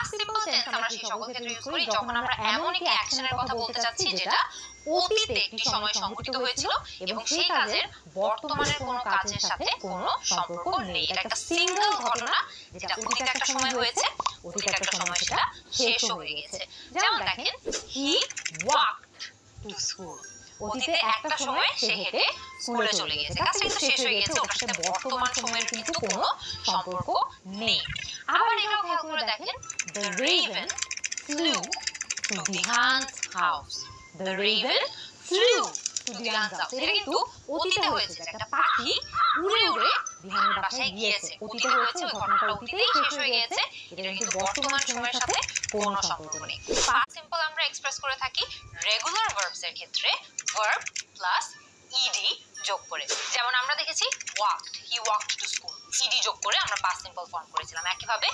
Past simple tense আমরা সেই সকল ক্ষেত্রে ইউজ করি যখন আমরা এমন একটি অ্যাকশনের কথা বলতে চাচ্ছি যেটা অতীতে একটি সময় সংঘটিত হয়েছিল এবং সেই কাজের বর্তমানের কোনো কাজের সাথে কোনো সম্পর্ক নেই। এটা একটা সিঙ্গেল ঘটনা যেটা অতীতে একটা সময় হয়েছে, অতীতে একটা সময় সেটা শেষও হয়ে গেছে। যেমন দেখেন, হি ওয়াকড টু স্কুল। অতীতে একটা সময় সে হেঁটে স্কুলে চলে গেছে, কাজটা কিন্তু শেষ হয়ে গেছে, ওটার সাথে বর্তমান সময়ের কিন্তু কোনো সম্পর্ক নেই। আবার এটাও খেয়াল করে দেখেন, the raven flew to Dihan's house. The raven flew to Dihan's house. এটা কিন্তু অতীতে হয়েছে, একটা পাখি উড়ে উড়ে দিহানের বাসায় গিয়েছে। অতীতে হয়েছে, ওই ঘটনাটা অতীতেই শেষ হয়ে গিয়েছে, এটা কিন্তু বর্তমান সময়ের সাথে কোনো সম্পর্ক নেই। পাস্ট সিম্পল আমরা এক্সপ্রেস করে থাকি রেগুলার ভার্বস এর ক্ষেত্রে ভার্ব প্লাস ইডি যোগ করে। যেমন আমরা দেখেছি walked, he walked to school, ed যোগ করে আমরা পাস্ট সিম্পল ফর্ম করেছিলাম। একইভাবে